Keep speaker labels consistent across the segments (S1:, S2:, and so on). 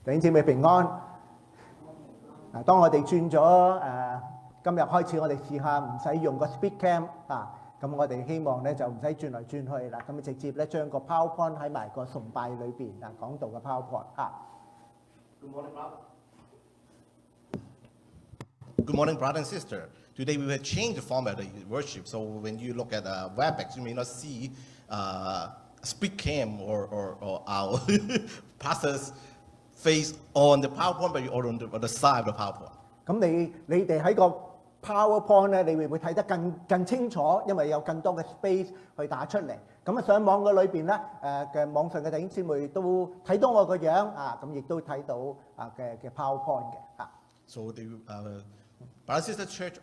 S1: 弟兄姊妹平安。當我哋轉咗今日開始，我哋試下唔使用個 speed cam 咁我哋希望咧就唔使轉來轉去啦，咁直接咧將個 PowerPoint 喺埋個崇拜裏邊講道嘅 PowerPoint
S2: Good morning, brother. Good morning, brother and sister. Today we will change the format of the worship. So when you look at WebEx, you may not see speed cam or our pastor's face on the PowerPoint, but you're on the side of the PowerPoint.
S1: 咁你哋喺個 PowerPoint 咧，你會睇得更清楚，因為有更多嘅 space 去打出嚟。咁上網嘅裏邊咧，嘅網上嘅弟兄姊妹都睇到我個樣咁亦都睇到嘅 PowerPoint 嘅
S2: So the brother and sister church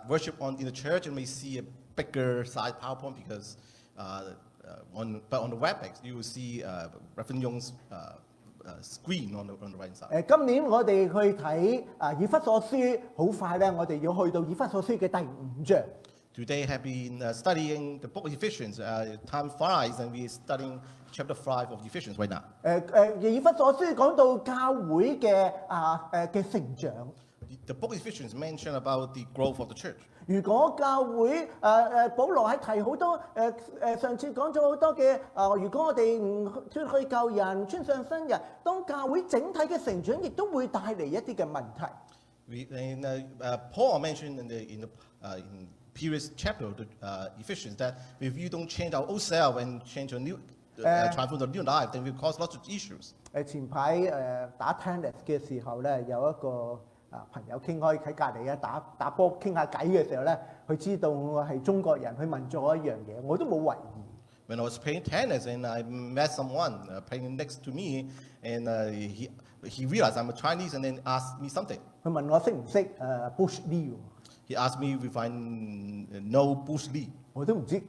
S2: worship in the church, and may see a bigger size PowerPoint because on the WebEx you will see Reverend Young's screen on the right side.
S1: 今年我哋去睇以弗所書，好快咧，我哋要去到以弗所書嘅第5章。
S2: Today have been studying the book of Ephesians. Time flies, and we're studying chapter 5 of Ephesians right now.
S1: 以弗所書講到教會嘅成長。
S2: The book of Ephesians mention about the growth of the church.
S1: 如果教會保羅喺提好多上次講咗好多嘅如果我哋唔脱去舊人，穿上新人，當教會整體嘅成長，亦都會帶嚟一啲嘅問題。
S2: Paul mentioned in previous chapter of Ephesians that if you don't change our old self and change a new, transform the new life, then will cause lots of issues.
S1: 前排打 tennis 嘅時候咧，有一個朋友傾開喺隔離打波傾下偈嘅時候咧，佢知道我係中國人，佢問咗一樣嘢，我都冇懷疑。
S2: When I was playing tennis and I met someone playing next to me, and he realized I'm a Chinese, and then asked me something.
S1: 佢問我識唔識Bruce Lee？
S2: He asked me if I know Bruce Lee.
S1: 我都唔知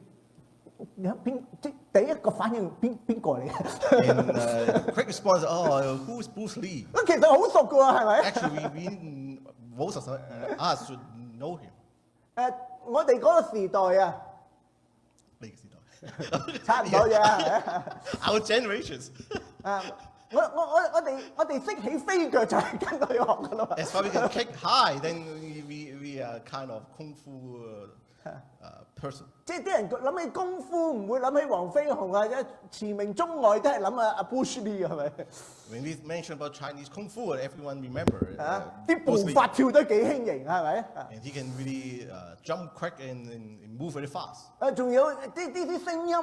S1: 第一個反應邊個嚟
S2: ？And quick response, oh, who's Bruce Lee?
S1: 其實好熟㗎喎，係咪
S2: ？Actually, most of us should know him.
S1: 我哋嗰個時代
S2: 呢個時代
S1: 差唔多啫。
S2: Our generations.
S1: 我哋識起飛腳就係跟佢學㗎啦。
S2: As far as we can kick high, then we are kind of kung fu person.
S1: 即係啲人諗起功夫，唔會諗起黃飛鴻馳名中外都係諗阿 Bruce Lee 係咪
S2: ？When we mention about Chinese kung fu, everyone remember.
S1: 啲步伐跳得幾輕盈係咪
S2: ？And he can really jump quick and move very fast.
S1: 仲有啲聲音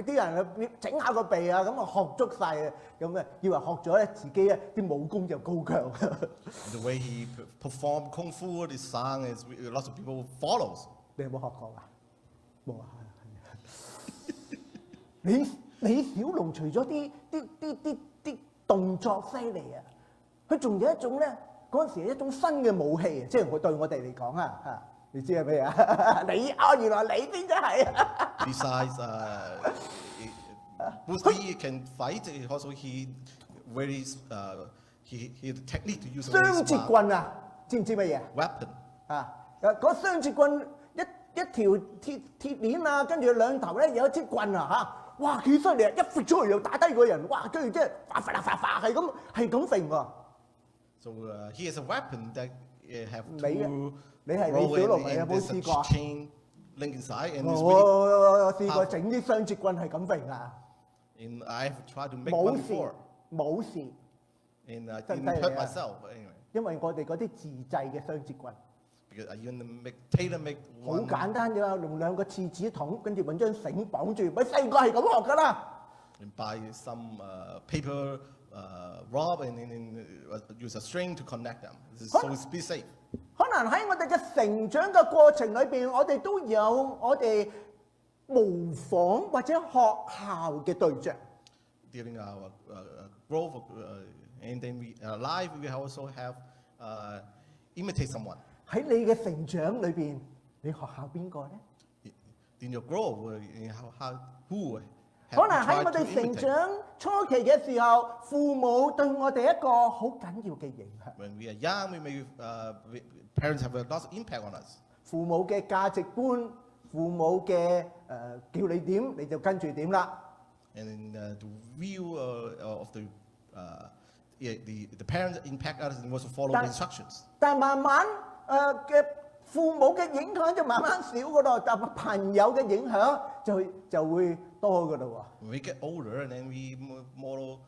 S1: 啲人整下個鼻咁學足晒咁以為學咗咧自己啲武功就高強。
S2: The way he performed kung fu, the song is lots of people follows.
S1: 你有冇學過冇李小龍除咗啲動作犀利佢仲有一種咧，嗰陣時係一種新嘅武器即係對我哋嚟講你知係咩原來你先真係
S2: Besides, Bruce Lee can fight. Also, he the technique to use
S1: 雙截棍知唔知乜嘢
S2: ？Weapon
S1: 嗰雙截棍一條鐵鏈跟住兩頭咧有一支棍哇幾犀利一揈出去又打低個人，哇跟住即係係咁揈喎。
S2: So he has a weapon that have
S1: two 你係李小龍有冇試過
S2: ？Chain link inside and
S1: 我試過整啲雙截棍係咁揈
S2: And I've tried to make one before.
S1: 冇事。
S2: And I didn't hurt myself, but anyway.
S1: 因為我哋嗰啲自製嘅雙截棍。
S2: Because I even tailor-make one.
S1: 好簡單啫，用兩個廁紙筒，跟住揾張繩綁住，咪細個係咁學㗎啦。
S2: And buy some paper rod and use a string to connect them. So it's be safe.
S1: 可能喺我哋嘅成長嘅過程裏邊，我哋都有我哋模仿或者學校嘅對象。
S2: During our growth, and then life, we also have imitate someone.
S1: 喺你嘅成長裏邊，你學校邊個咧
S2: ？In your growth, who?
S1: 可能喺我哋成長初期嘅時候，父母對我哋一個好緊要嘅影響。
S2: When we are young, parents have a lot of impact on us.
S1: 父母嘅價值觀，父母嘅叫你點你就跟住點啦。
S2: and the view of the parents impact us and also follow the instructions.
S1: 但慢慢嘅父母嘅影響就慢慢少噶咯，但係朋友嘅影響就會多噶咯喎。
S2: When we get older, and then we more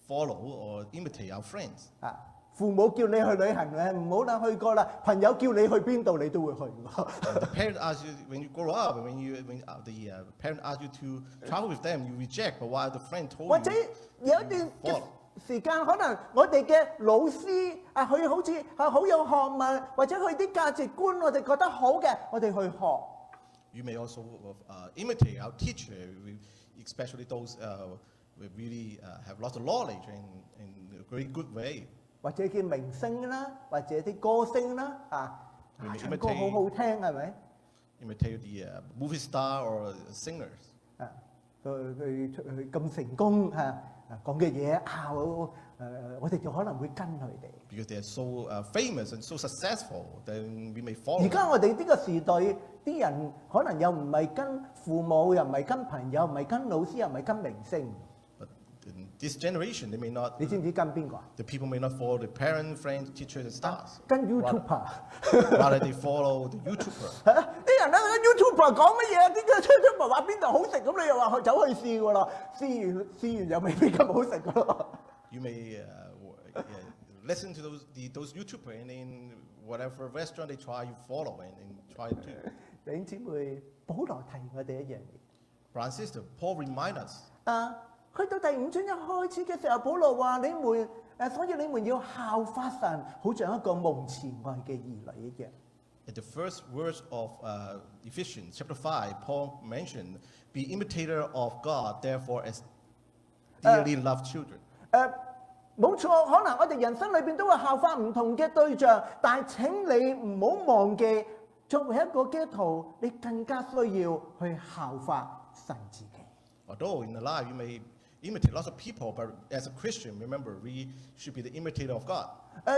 S2: follow or imitate our friends.
S1: 父母叫你去旅行咧，唔好啦，去過啦。朋友叫你去邊度，你都會去喎。
S2: The parent asks you when you grow up, when the parent asks you to travel with them, you reject. But while the friend told you,
S1: 或者有一段嘅時間，可能我哋嘅老師佢好似好有學問，或者佢啲價值觀我哋覺得好嘅，我哋去學。
S2: You may also imitate our teacher, especially those who really have lots of knowledge in a very good way.
S1: 或者叫明星啦，或者啲歌星啦，唱歌好好聽係咪
S2: ？Imitate the movie star or singers.
S1: 佢咁成功講嘅嘢我哋就可能會跟佢哋。
S2: Because they are so famous and so successful, then we may follow.
S1: 而家我哋呢個時代啲人可能又唔係跟父母，又唔係跟朋友，唔係跟老師，又唔係跟明星。
S2: In this generation, they may not.
S1: 你知唔知跟邊個
S2: ？The people may not follow the parents, friends, teachers, and stars.
S1: 跟 YouTuber。Rather,
S2: they follow the YouTuber.
S1: 啲人咧，YouTuber 講乜嘢？啲 YouTuber 話邊度好食，咁你又話走去試㗎啦？試完又未必咁好食㗎咯。
S2: You may listen to those YouTubers, and in whatever restaurant they try, you follow and try to.
S1: 弟兄姊妹，保羅提我哋一樣嘢。
S2: Brother and sister, Paul remind us.
S1: 去到第5章一開始嘅時候，保羅話你們所以你們要效法神，好像一個蒙慈愛嘅兒女一樣。
S2: At the first verse of Ephesians chapter 5, Paul mentioned, "Be imitator of God, therefore as dearly loved children."
S1: 冇錯，可能我哋人生裏邊都會效法唔同嘅對象，但係請你唔好忘記，作為一個基督徒，你更加需要去效法神自己。
S2: Although in the life you may imitate lots of people, but as a Christian, remember, we should be the imitator of God.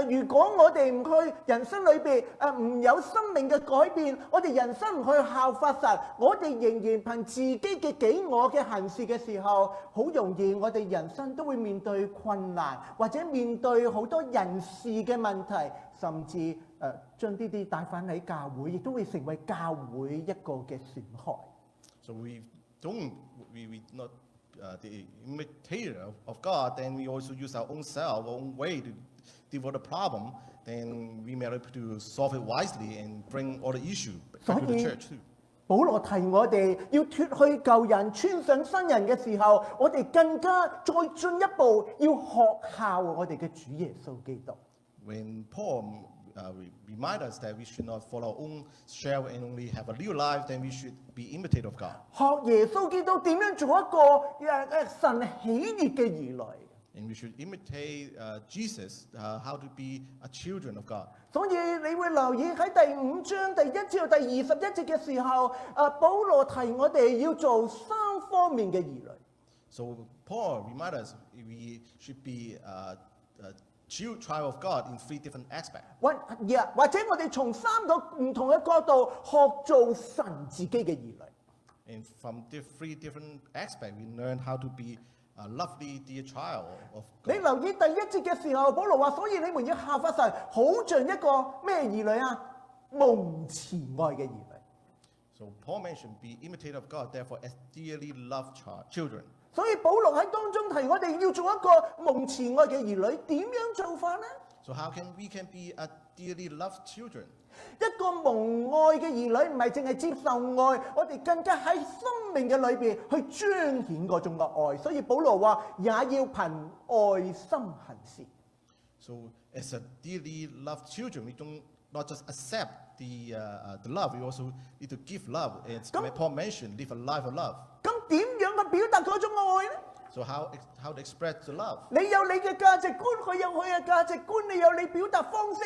S1: 如果我哋唔去人生裏邊唔有生命嘅改變，我哋人生唔去效法神，我哋仍然憑自己嘅己我嘅行事嘅時候，好容易我哋人生都會面對困難，或者面對好多人事嘅問題，甚至將呢啲帶返喺教會，亦都會成為教會一個嘅損害。
S2: So we not the imitator of God, then we also use our own self, our own way to deal with the problem. Then we may be able to solve it wisely and bring all the issue back to the church too.
S1: 保羅提我哋要脫去舊人，穿上新人嘅時候，我哋更加再進一步要學效我哋嘅主耶穌基督。
S2: When Paul remind us that we should not follow our own shell and only have a new life, then we should be imitator of God.
S1: 學耶穌基督點樣做一個神喜悅嘅兒女。
S2: And we should imitate Jesus, how to be a children of God.
S1: 所以你會留意喺第5章第1至到第21節嘅時候，保羅提我哋要做3方面嘅兒女。
S2: So Paul remind us we should be child of God in 3 different aspects.
S1: 或者我哋從3個唔同嘅角度學做神自己嘅兒女。
S2: And from 3 different aspects, we learn how to be a lovely dear child of God.
S1: 你留意第1節嘅時候，保羅話：所以你們要效法神，好像一個咩兒女啊？蒙慈愛嘅兒女。
S2: So Paul mentioned, be imitator of God, therefore as dearly loved children.
S1: 所以保羅喺當中提我哋要做一個蒙慈愛嘅兒女，點樣做法呢？
S2: So how can we be a dearly loved children?
S1: 一個蒙愛嘅兒女唔係淨係接受愛，我哋更加喺生命嘅裏邊去彰顯嗰種嘅愛。所以保羅話也要憑愛心行事。
S2: So as a dearly loved children, we don't not just accept the love, we also need to give love. As Paul mentioned, live a life of love.
S1: 咁點樣去表達嗰種愛呢？
S2: So how to express the love?
S1: 你有你嘅價值觀，佢有佢嘅價值觀，你有你表達方式。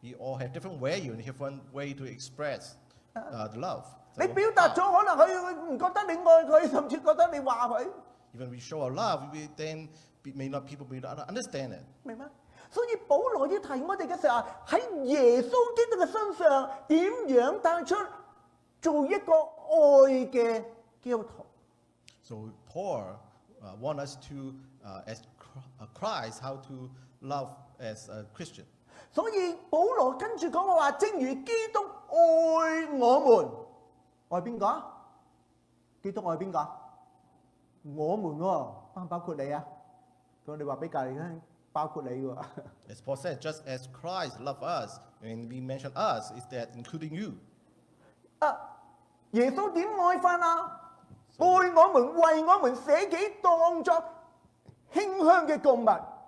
S2: We all have different way, and different way to express the love.
S1: 你表達咗，可能佢唔覺得你愛佢，甚至覺得你話佢。
S2: Even we show our love, then people may not understand it.
S1: 明嗎？所以保羅要提我哋嘅時候，喺耶穌基督嘅身上，點樣帶出做一個愛嘅基督徒？
S2: So Paul want us to, as Christ, how to love as a Christian.
S1: 所以保羅跟住講話，正如基督愛我們，愛邊個啊？基督愛邊個？我們喎，包括你啊？咁你話俾隔離聽，包括你喎。
S2: As Paul said, just as Christ loved us, when we mention us, is that including you?
S1: 耶穌點愛法啊？愛我們，為我們捨己，當作馨香嘅供物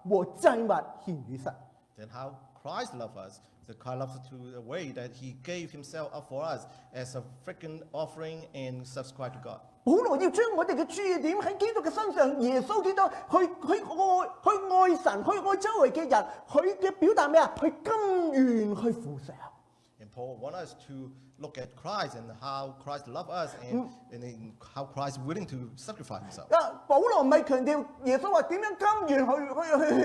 S1: 和祭物獻與神。
S2: Then how Christ loved us? The Christ loves us to the way that He gave Himself up for us as a freaking offering and subscribe to God.
S1: 保羅要將我哋嘅注意點喺基督嘅身上，耶穌基督去愛神，去愛周圍嘅人，佢嘅表達咩啊？佢甘願去付上。
S2: And Paul wants us to look at Christ and how Christ loved us and how Christ is willing to sacrifice Himself.
S1: 保羅唔係強調耶穌話點樣甘願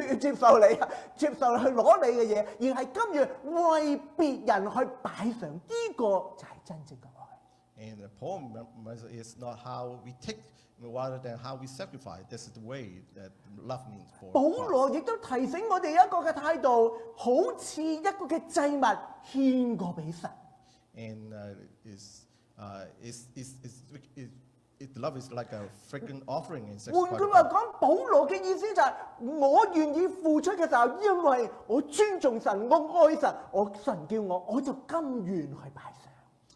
S1: 去接受你，接受去攞你嘅嘢，而係甘願為別人去擺上，呢個就係真正嘅愛。
S2: And Paul is not how we take, rather than how we sacrifice. This is the way that love means for
S1: 保羅亦都提醒我哋一個嘅態度，好似一個嘅祭物獻過俾神。
S2: And love is like a freaking offering and
S1: 換
S2: sacrifice.
S1: 句話講，保羅嘅意思就係、我願意付出嘅時候，因為我尊重神，我愛神，神叫我就甘願去擺上。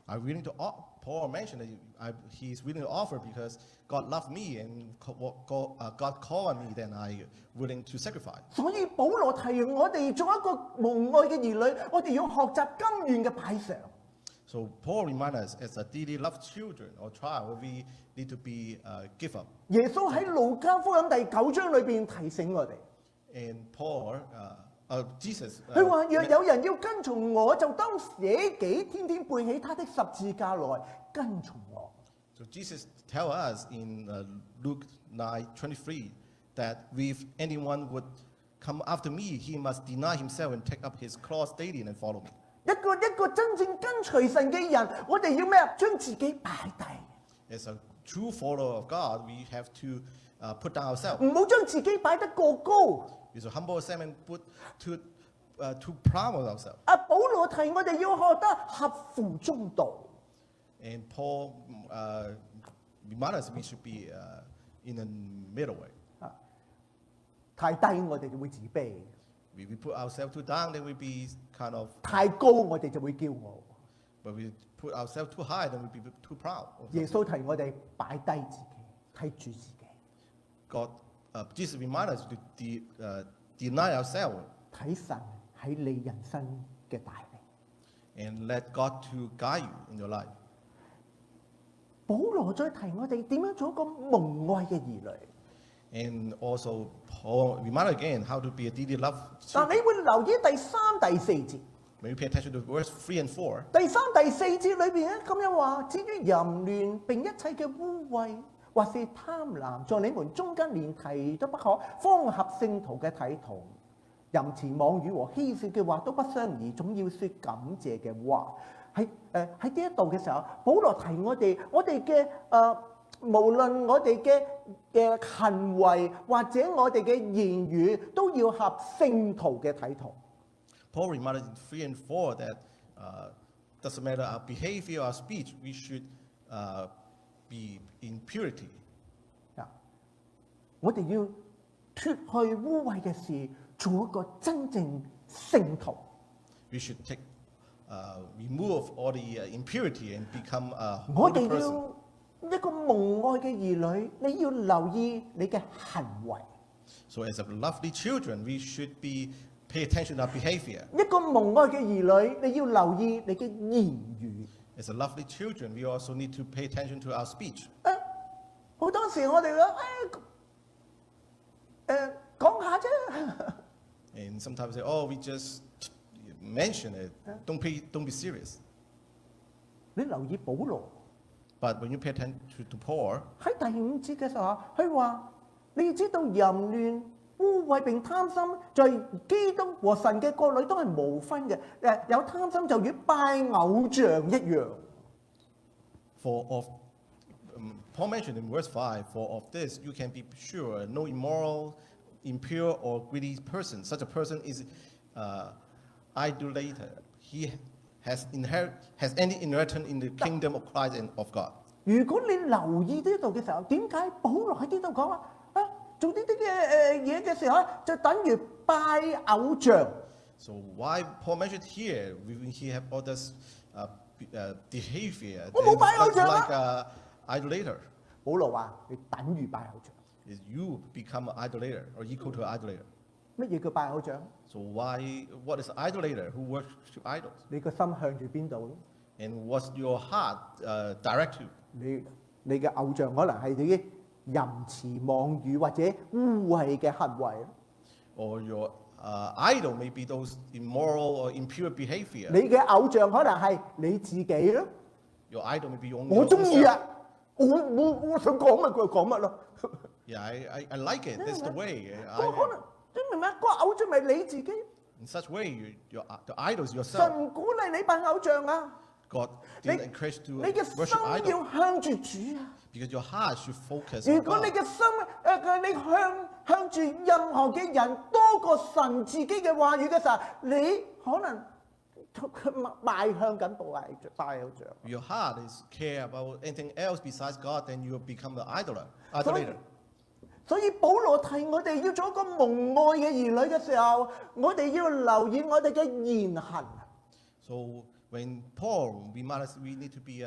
S2: I'm willing to. Paul mentioned that he is willing to offer because God loved me and God called on me. Then I willing to sacrifice.
S1: 所以保羅提我哋做一個蒙愛嘅兒女，我哋要學習甘願嘅擺上。
S2: So Paul reminds us, as a dearly loved children or child, we need to be give up.
S1: 耶穌喺路加福音第9章裏邊提醒我哋。
S2: And Paul, Jesus.
S1: 佢話：若有人要跟從我，就當捨己，天天背起他的十字架來跟從我。
S2: So Jesus tells us in Luke 9:23 that if anyone would come after me, he must deny himself and take up his cross daily and follow me.
S1: 一個真正跟隨神嘅人，我哋要咩啊？將自己擺低。
S2: As a true follower of God, we have to put down ourselves.
S1: 唔好將自己擺得過高。
S2: We should humble ourselves and put too proud of ourselves.
S1: 保羅提我哋要學得合乎中道。
S2: And Paul reminds us we should be in the middle way.
S1: 太低我哋就會自卑，
S2: We put ourselves too down, then we be kind of.
S1: 太高我哋就會驕傲。
S2: But we put ourselves too high, then we be too proud.
S1: 耶穌提我哋擺低自己，睇住自己，
S2: Jesus reminds us to deny ourselves
S1: 睇神喺你人生嘅帶領。
S2: and let God to guide you in your life.
S1: 保羅再提我哋點樣做一個蒙愛嘅兒女。
S2: And also Paul reminds again how to be a dearly loved
S1: 嗱，
S2: children.
S1: 你會留意第3、第4節。
S2: When you pay attention to verse 3 and 4,
S1: 第3、第4節裏邊咧咁樣話，至於淫亂並一切嘅污穢，或是貪婪，在你們中間連提都不可，方合聖徒嘅體統。淫詞妄語和戲笑嘅話都不相宜，總要說感謝嘅話。喺呢一度嘅時候，保羅提我哋嘅無論我哋嘅行為或者我哋嘅言語，都要合聖徒嘅體統。
S2: Paul reminded in 3 and 4 that doesn't matter our behavior, our speech, we should be in purity.
S1: 我哋要脱去污穢嘅事，做一個真正聖徒。
S2: We should remove all the impurity and become a
S1: 我
S2: holy
S1: 哋
S2: person.
S1: 要一個蒙愛嘅兒女，你要留意你嘅行為。
S2: So as a lovely children, we should pay attention to our behavior.
S1: 一個蒙愛嘅兒女，你要留意你嘅言語。
S2: As a lovely children, we also need to pay attention to our speech.
S1: 好多時我哋講下啫。
S2: And sometimes say, oh, we just mention it. Don't be serious.
S1: 你留意保羅
S2: But when you pay attention to Paul,
S1: 喺第5節嘅時候，佢話：你要知道淫亂、污穢並貪心，在基督和神嘅國裏都係無分嘅。有貪心就與拜偶像一樣。
S2: Paul mentioned in verse 5, for of this you can be sure, no immoral, impure, or greedy person. Such a person is idolater. He has any inheritance in the kingdom of Christ and of God.
S1: 如果你留意呢度嘅時候，點解保羅喺呢度講做呢啲嘅嘢嘅時候就等於拜偶像？
S2: So why Paul mentioned here, when he have all this behavior, that's like idolater.
S1: 保羅話你等於拜偶像。
S2: Is you become an idolater or equal to an idolater.
S1: 乜嘢叫拜偶像？
S2: So what is idolater? Who worships idols?
S1: 你個心向住邊度？
S2: And what's your heart direct to?
S1: 你嘅偶像可能係啲淫詞妄語或者污穢嘅行為。
S2: Or your idol may be those immoral or impure behavior.
S1: 你嘅偶像可能係你自己咯。
S2: Your idol may be your own.
S1: 我中意啊！我想講乜佢就講乜咯。
S2: Yeah, I like it. That's the way.
S1: 可能你明唔明？個偶像咪你自己。
S2: In such way, the idol is yourself.
S1: 神鼓勵你拜偶像啊！
S2: God didn't encourage you to
S1: 你嘅
S2: worship
S1: 心
S2: idols.
S1: 要向住主啊！
S2: Because your heart should focus
S1: 如
S2: on
S1: 果你
S2: God.
S1: 嘅心你向住任何嘅人多過神自己嘅話語嘅時候，你可能邁向緊拜偶像。
S2: If your heart is care about anything else besides God, then you will become the idolater.
S1: 所以保羅提我哋要做一個蒙愛嘅兒女嘅時候，我哋要留意我哋嘅言行。
S2: So when Paul reminds us we need to be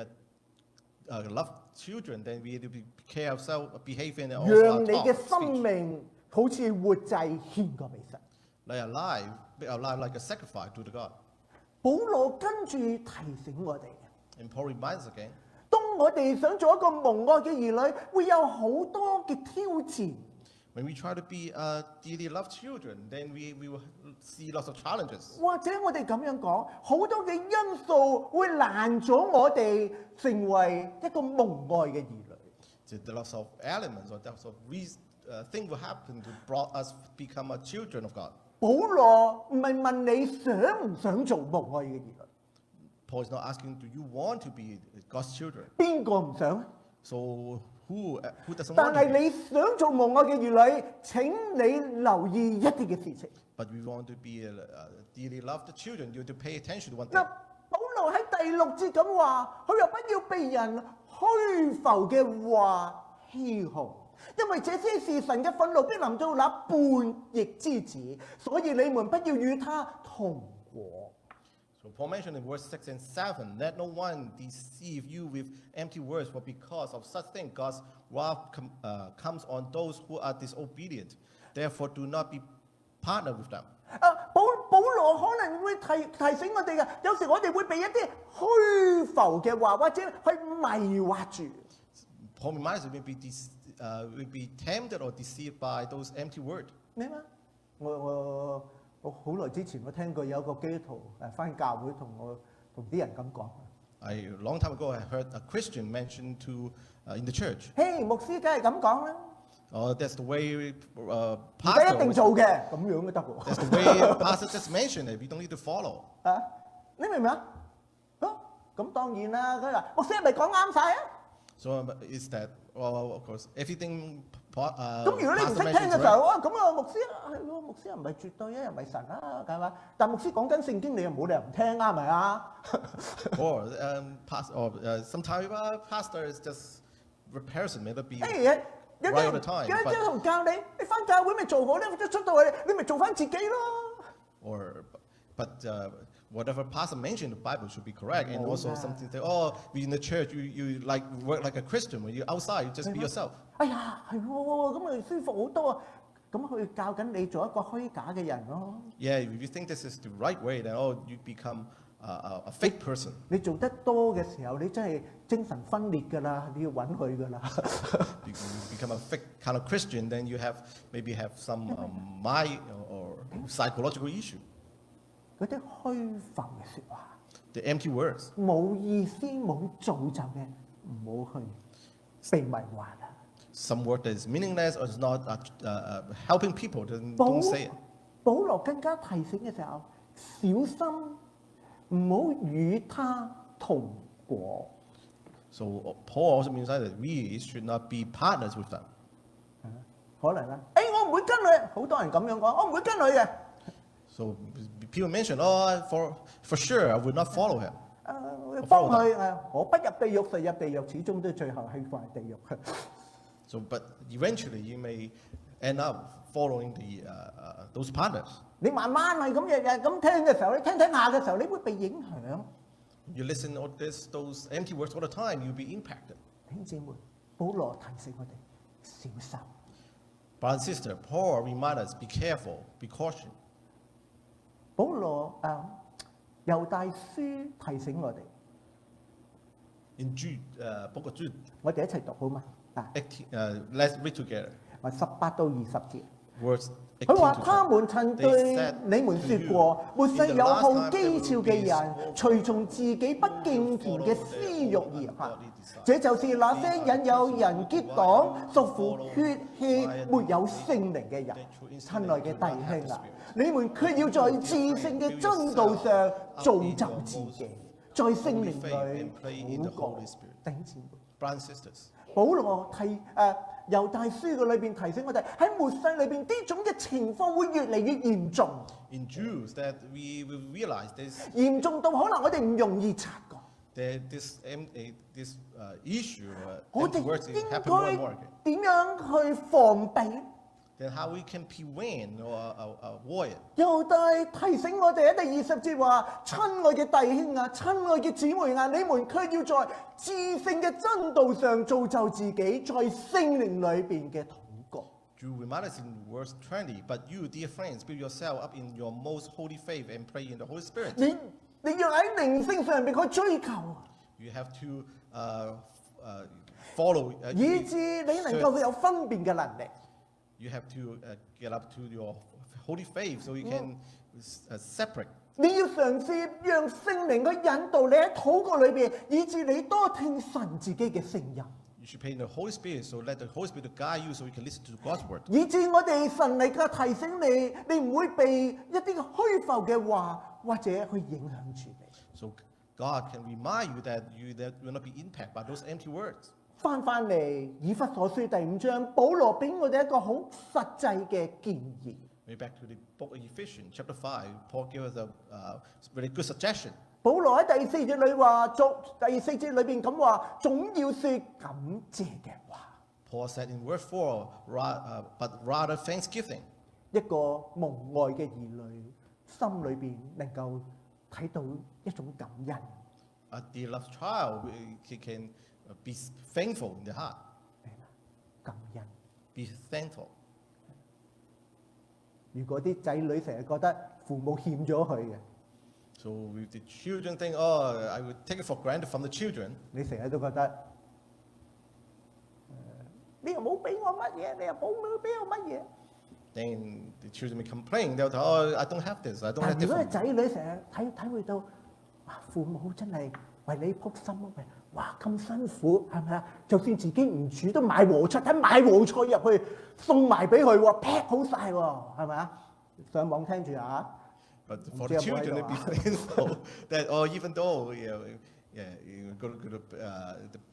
S2: love children, then we need to be care of self behavior and also
S1: 讓
S2: our
S1: 你嘅
S2: talk,
S1: 生
S2: speech.
S1: 命好似活祭獻過俾神。
S2: Be alive like a sacrifice to the God.
S1: 保羅跟住提醒我哋，
S2: And Paul reminds us again,
S1: 當我哋想做一個蒙愛嘅兒女，會有好多嘅挑戰。
S2: when we try to be dearly loved children, then we will see lots of challenges.
S1: 或者我哋咁樣講，好多嘅因素會攔咗我哋成為一個蒙愛嘅兒女。
S2: So there are lots of elements or lots of things will happen to brought us become a children of God.
S1: 保羅唔係問你想唔想做蒙愛嘅兒女，
S2: Paul is not asking, do you want to be God's children?
S1: 邊個唔想？
S2: So who doesn't
S1: 但
S2: want to
S1: 係
S2: be?
S1: 你想做蒙愛嘅兒女，請你留意一啲嘅事情。
S2: But we want to be dearly loved children. You have to pay attention to one
S1: 嗱
S2: thing.，
S1: 保羅喺第6節咁話，佢話不要被人虛浮嘅話欺哄，因為這些是神嘅憤怒必臨到那叛逆之子，所以你們不要與他同果。
S2: So Paul mentioned in verse 6 and 7, let no one deceive you with empty words, for because of such things God's wrath comes on those who are disobedient. Therefore do not be partner with them.
S1: 保羅可能會提醒我哋嘅，有時我哋會被一啲虛浮嘅話或者去迷惑住。
S2: Paul reminds us we'll be tempted or deceived by those empty words.
S1: 明嘛？我好耐之前我聽過有一個基督徒返教會同啲人咁講。
S2: A long time ago, I heard a Christian mention in the church.
S1: 嘿，牧師梗係咁講啦，
S2: Oh, that's the way
S1: 唔使一定
S2: pastor.
S1: 做嘅，咁樣都得喎。
S2: That's the way pastor just mentioned it. We don't need to follow.
S1: 你明唔明啊？咁當然啦，佢話牧師係咪講啱晒啊？
S2: So is that, well, of course, everything
S1: 咁如果你唔識
S2: pastor
S1: 聽
S2: mentions
S1: 嘅
S2: is
S1: 時候，
S2: right.
S1: 咁啊牧師係喎，牧師又唔係絕對啊，又唔係神啊，係嘛？但牧師講緊聖經，你又冇理由唔聽啱咪啊？
S2: Or sometimes pastor is just a person, may not be
S1: 有
S2: right all the
S1: 啲
S2: time.
S1: 有啲基督徒教你，你翻教會咪做好咧，一出到去你咪做翻自己咯。
S2: But whatever pastor mentioned in the Bible should be correct. And also something say, oh, we in the church, you like work like a Christian. When you're outside, you just be yourself.
S1: 哎呀，係喎，咁咪舒服好多啊！咁佢教緊你做一個虛假嘅人咯。
S2: Yeah, if you think this is the right way, then you become a fake person.
S1: 你做得多嘅時候，你真係精神分裂㗎啦，你要揾佢㗎啦。
S2: You become a fake kind of Christian, then you maybe have some mind or psychological issue.
S1: 嗰啲虛浮嘅説話，
S2: The empty words.
S1: 冇意思、冇造就嘅，唔好去被迷惑啊！
S2: Some word that is meaningless or is not helping people, then don't say it.
S1: 保羅更加提醒嘅時候，小心唔好與他同果。
S2: So Paul also means that we should not be partners with them.
S1: 可能啦，我唔會跟佢，好多人咁樣講，我唔會跟佢嘅。
S2: So people mention, oh, for sure, I would not follow him.
S1: 幫佢我不入地獄，誰入地獄，始終都最後係犯地獄。
S2: So, but eventually you may end up following those partners.
S1: 你慢慢係咁日日咁聽嘅時候，你聽下嘅時候，你會被影響。
S2: You listen to those empty words all the time, you'll be impacted.
S1: 弟兄姊妹，保羅提醒我哋小心。
S2: Brother and sister, Paul reminds us, be careful, be cautious.
S1: 保羅猶大書提醒我哋。
S2: In Jude, book of Jude,
S1: 我哋一齊讀好嗎
S2: let's read together.
S1: 18到20節。
S2: Verse
S1: 佢話：
S2: 18
S1: 他
S2: to
S1: 們曾對你們説過，末世有好譏誚嘅人，隨從自己不敬虔嘅私慾而行。這就是那些引誘人結黨、屬乎血氣、沒有聖靈嘅人。親愛嘅弟兄啊，你們卻要在至聖嘅真道上造就自己，在聖靈裏禱告。弟兄姊妹，
S2: Brothers and sisters,
S1: 保羅猶大書嘅裏邊提醒我哋喺末世裏邊呢種嘅情況會越嚟越嚴重。
S2: in Jews, that we will realize this
S1: 嚴重到可能我哋唔容易察覺。
S2: that this issue,
S1: 我
S2: empty
S1: 哋
S2: words
S1: 應
S2: happen more and
S1: 該
S2: more.
S1: 點樣去防備？
S2: Then how we can prevent or avoid it?
S1: 猶大提醒我哋喺第20節話：親愛嘅弟兄啊，親愛嘅姊妹啊，你們卻要在至聖嘅真道上造就自己，在聖靈裏邊嘅禱告。
S2: You remind us in verse 20, but you, dear friends, build yourself up in your most holy faith and pray in the Holy Spirit.
S1: 你要喺靈性上邊去追求，
S2: You have to follow.
S1: 以致你能夠有分辨嘅能力。
S2: You have to get up to your holy faith so you can separate.
S1: 你要嘗試讓聖靈去引導你喺禱告裏邊，以致你多聽神自己嘅聲音。
S2: You should pray in the Holy Spirit, so let the Holy Spirit guide you so you can listen to God's word.
S1: 以致我哋神嚟嘅提醒你，你唔會被一啲虛浮嘅話或者去影響住你。
S2: So God can remind you that you will not be impacted by those empty words.
S1: 翻嚟以弗所書第5章，保羅俾我哋一個好實際嘅建議。
S2: Maybe back to the book of Ephesians, chapter 5, Paul gives us a very good suggestion.
S1: 保羅喺第4節裏話，第4節裏邊咁話，總要說感謝嘅話。
S2: Paul said in verse 4, but rather thanksgiving.
S1: 一個蒙愛嘅兒女，心裏邊能夠睇到一種感恩。
S2: A dear loved child, he can be thankful in the heart.
S1: 感恩。
S2: Be thankful.
S1: 如果啲仔女成日覺得父母欠咗佢嘅，
S2: So if the children think, oh, I would take it for granted from the children.
S1: 你成日都覺得，你又冇俾我乜嘢，你又冇俾我乜嘢。
S2: Then the children may complain. They'll tell, oh, I don't have this. I don't
S1: 但
S2: have
S1: 如果個
S2: this.
S1: 仔女成日體會到，哇，父母真係為你撲心啊！哇，咁辛苦係咪啊？就算自己唔煮都買和菜，睇買和菜入去送埋俾佢喎，pack 好晒喎，係咪啊？上網聽住啊！
S2: But for the children, they'd be thankful that, oh, even though the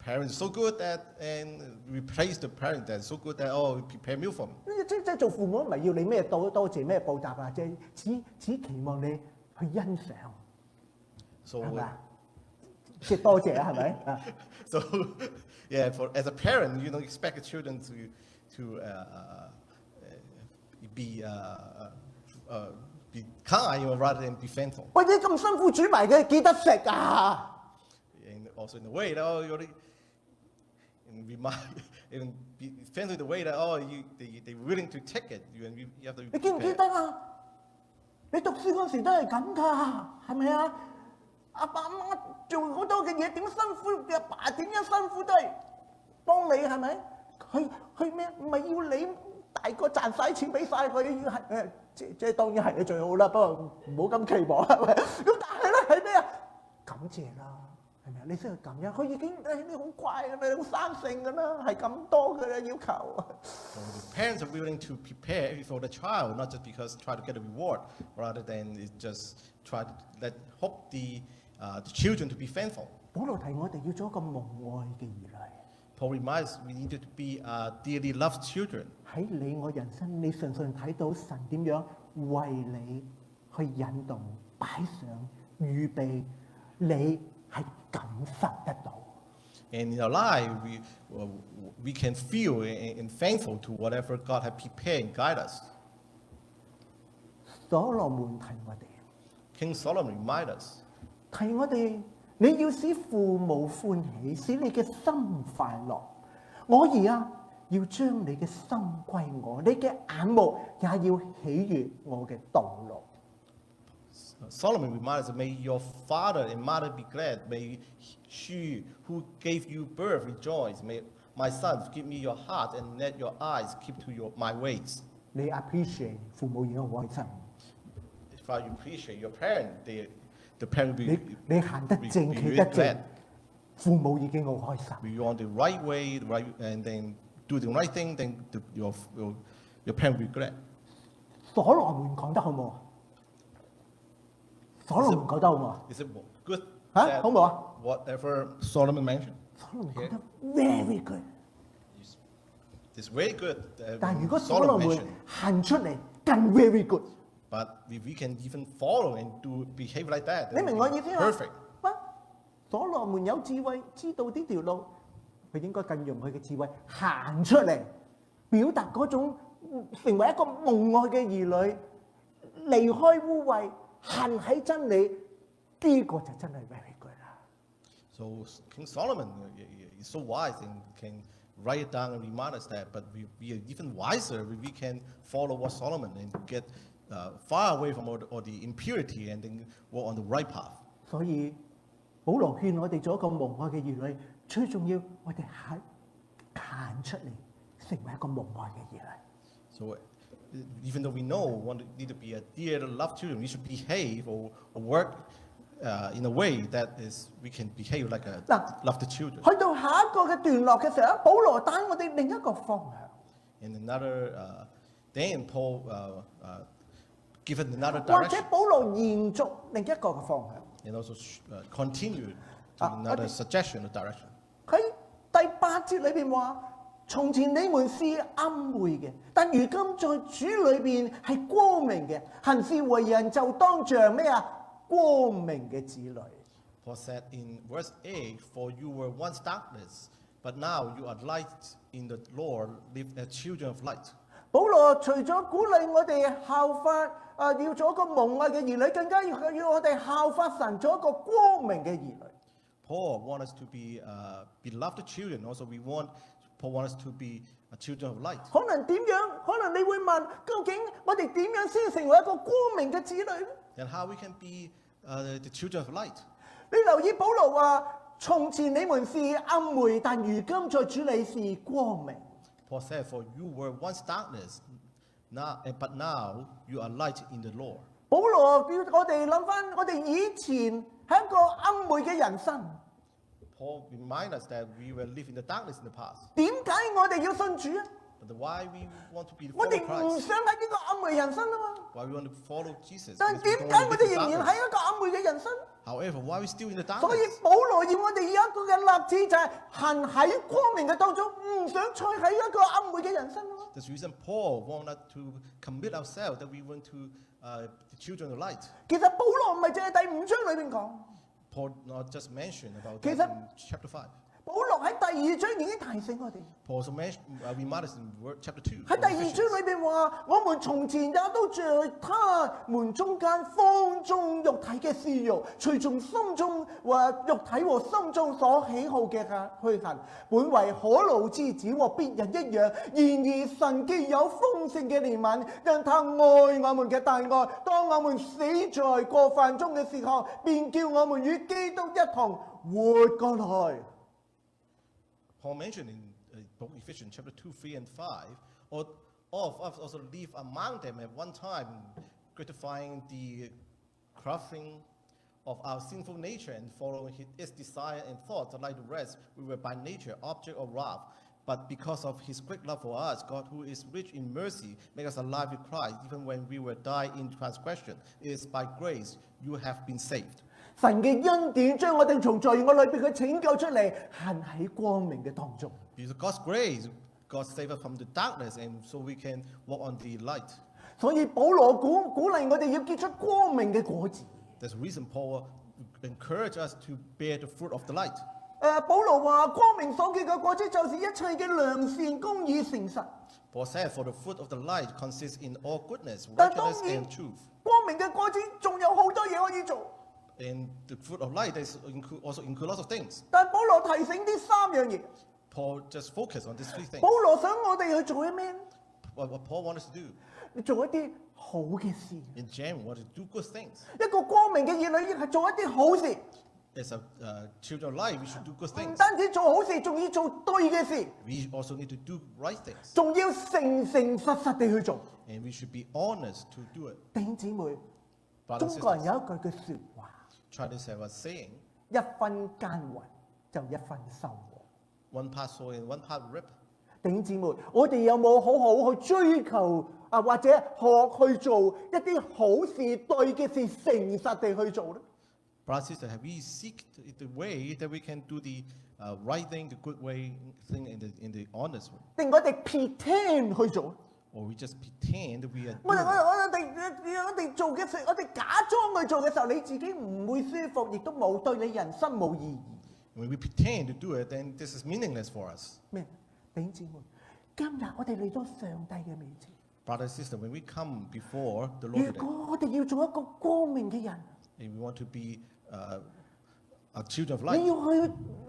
S2: parents are so good that, and we praise the parents that's so good that, oh, prepare meal for me.
S1: 即做父母唔係要你咩多謝咩報答啊，只期望你去欣賞，
S2: So
S1: 係咪啊？即多謝啊，係咪啊？
S2: So, yeah, as a parent, you don't expect the children to be kind rather than be thankful.
S1: 喂，你咁辛苦煮埋嘅，記得食啊！
S2: And also in the way that, oh, you already, and be thankful in the way that, oh, they're willing to take it. You have to
S1: 你記唔記得啊？你讀書嗰時都係咁㗎，係咪啊？阿爸阿媽做好多嘅嘢，點辛苦，阿爸點樣辛苦都係幫你，係咪？佢咩？唔係要你大個賺晒錢俾晒佢，要係即當然係你最好啦，不過唔好咁期望，係咪？咁但係咧係咩啊？感謝啦，係咪啊？你識去感恩，佢已經你好乖㗎啦，你好生性㗎啦，係咁多嘅要求。
S2: So the parents are willing to prepare for the child, not just because try to get a reward, rather than just try to hope the children to be thankful.
S1: 保羅提我哋要做一個蒙愛嘅兒女。
S2: Paul reminds us we need to be dearly loved children.
S1: 喺你我人生，你常常睇到神點樣為你去引導、擺上、預備，你係感受得到。
S2: And in our life, we can feel and thankful to whatever God has prepared and guide us.
S1: 所羅門提我哋，
S2: King Solomon reminds us,
S1: 提我哋，你要使父母歡喜，使你嘅心快樂。我兒啊，要將你嘅心歸我，你嘅眼目也要喜悅我嘅道路。
S2: Solomon reminds us, may your father and mother be glad. May she who gave you birth rejoice. May my sons give me your heart and let your eyes keep to my ways.
S1: 你 appreciate 父母已經好開心。
S2: If I appreciate your parent, the parent will
S1: 你行得正，企得正，父母已經好開心。
S2: If you're on the right way, and then do the right thing, then your parent will be glad.
S1: 所羅門講得好冇啊？所羅門講得好冇啊？
S2: Is it good?
S1: 嚇，好冇啊？
S2: Whatever Solomon mentioned.
S1: 所羅門講得 very good。
S2: It's very good.
S1: 但係如果所
S2: Solomon
S1: 羅門
S2: mentioned.
S1: 行出嚟，更 very good。
S2: But if we can even follow and behave like that,
S1: 你明我意思嘛
S2: perfect.
S1: 所羅門有智慧，知道呢條路，佢應該更用佢嘅智慧行出嚟，表達嗰種成為一個蒙愛嘅兒女，離開污穢，行喺真理，呢個就真係 very good 啦。
S2: So King Solomon is so wise and can write it down and remind us that. But we are even wiser if we can follow what Solomon and get far away from all the impurity and then walk on the right path.
S1: 所以保羅勸我哋做一個蒙愛嘅兒女，最重要我哋行出嚟，成為一個蒙愛嘅兒女。
S2: So even though we know we need to be a dear loved children, we should behave or work in a way that is we can behave like a loved children.
S1: 去到下一個嘅段落嘅時候，保羅帶我哋另一個方向。
S2: In another, then Paul given another
S1: 或者
S2: direction.
S1: 保羅延續另一個嘅方向。
S2: And also continue to another suggestion or direction.
S1: 喺第8節裏邊話：從前你們是暗昧嘅，但如今在主裏邊係光明嘅，行事為人就當像咩啊？光明嘅子女。
S2: Paul said in verse 8, "For you were once darkness, but now you are light in the Lord, live as children of light."
S1: 保羅除咗鼓勵我哋效法要做一個蒙愛嘅兒女，更加要我哋效法神，做一個光明嘅兒女。
S2: Paul wants us to be beloved children. Also, Paul wants us to be children of light.
S1: 可能點樣？可能你會問：究竟我哋點樣先成為一個光明嘅子女咧？
S2: And how we can be the children of light?
S1: 你留意保羅話：從前你們是暗昧，但如今在主裏是光明。
S2: Paul said, "For you were once darkness, but now you are light in the Lord."
S1: 保羅叫我哋諗翻，我哋以前係一個暗昧嘅人生。
S2: Paul reminds us that we were living in the darkness in the past.
S1: 點解我哋要信主啊？
S2: But why we want to be
S1: 我
S2: follow
S1: 哋唔
S2: Christ?
S1: 想喺呢個暗昧人生啊嘛。
S2: Why we want to follow Jesus?
S1: 但
S2: Because
S1: 係
S2: we
S1: 點
S2: don't
S1: 解
S2: want
S1: 我
S2: to
S1: 哋
S2: live in
S1: 仍然
S2: darkness.
S1: 喺一個暗昧嘅人生？
S2: However, why are we still in the
S1: 所以
S2: darkness?
S1: 保羅要我哋有一個嘅立志，就係行喺光明嘅當中，唔想再喺一個暗昧嘅人生啊嘛。
S2: That's the reason Paul wanted us to commit ourselves that we want to the children of light.
S1: 其實保羅唔係淨係第5章裏邊講，
S2: Paul not just mentioned about
S1: 其
S2: that
S1: 實
S2: in chapter 5.
S1: 保羅喺第2章已經提醒我哋。
S2: Paul also reminded us in chapter 2.
S1: 喺第2章裏邊話：我們從前也都在他們中間放縱肉體嘅私慾，隨從心中肉體和心中所喜好嘅去行，本為可怒之子和別人一樣。然而神既有豐盛嘅憐憫，因他愛我們嘅大愛，當我們死在過犯中嘅時候，便叫我們與基督一同活過來。
S2: Paul mentioned in both Ephesians chapter 2, 3, and 5, all of us also live among them at one time, gratifying the craving of our sinful nature and following its desire and thoughts. Like the rest, we were by nature object of wrath. But because of his great love for us, God, who is rich in mercy, made us alive with Christ, even when we were dying in transgression. It is by grace you have been saved.
S1: 神嘅恩典將我哋從罪惡裏邊去拯救出嚟，行喺光明嘅當中。
S2: Because of God's grace, God saved us from the darkness, and so we can walk on the light.
S1: 所以保羅鼓勵我哋要結出光明嘅果子。
S2: That's the reason Paul encouraged us to bear the fruit of the light.
S1: 保羅話光明所結嘅果子就是一切嘅良善、公義、誠實。
S2: Paul said, "For the fruit of the light consists in all goodness,
S1: 但當
S2: righteousness,
S1: 然
S2: and truth."
S1: 光明嘅果子仲有好多嘢可以做。
S2: And the fruit of light also include lots of things.
S1: 但保羅提醒呢三樣嘢。
S2: Paul just focused on these three things.
S1: 保羅想我哋去做啲咩呢？
S2: What Paul wanted us to do.
S1: 做一啲好嘅事。
S2: In general, we want to do good things.
S1: 一個光明嘅兒女係做一啲好事。
S2: As a children of light, we should do good
S1: 唔
S2: things.
S1: 單止做好事，仲要做對嘅事，
S2: We also need to do right things.
S1: 仲要誠誠實實地去做。
S2: And we should be honest to do it.
S1: 弟兄姊妹，
S2: Brothers
S1: 中
S2: and
S1: 國人
S2: sisters,
S1: 有一句嘅説話：
S2: Chinese have a saying,
S1: 一分耕耘就一分收穫。
S2: one part sow and one part reap.
S1: 弟兄姊妹，我哋有冇好好去追求或者學去做一啲好事、對嘅事，誠實地去做呢？
S2: Brothers and sisters, have we seek the way that we can do the right thing, the good way thing in the honest way?
S1: 定我哋 pretend 去做？
S2: Or we just pretend that we are
S1: 我
S2: doing
S1: 哋我哋做嘅事，我哋假裝去做嘅時候，你自己唔會舒服，亦都冇對你人生冇意義。
S2: When we pretend to do it, then this is meaningless for us.
S1: 咩？弟兄姊妹，今日我哋嚟到上帝嘅面前。
S2: Brothers and sisters, when we come before the Lord
S1: 如
S2: today,
S1: 果我哋要做一個光明嘅人，
S2: and we want to be a children of
S1: 你
S2: light,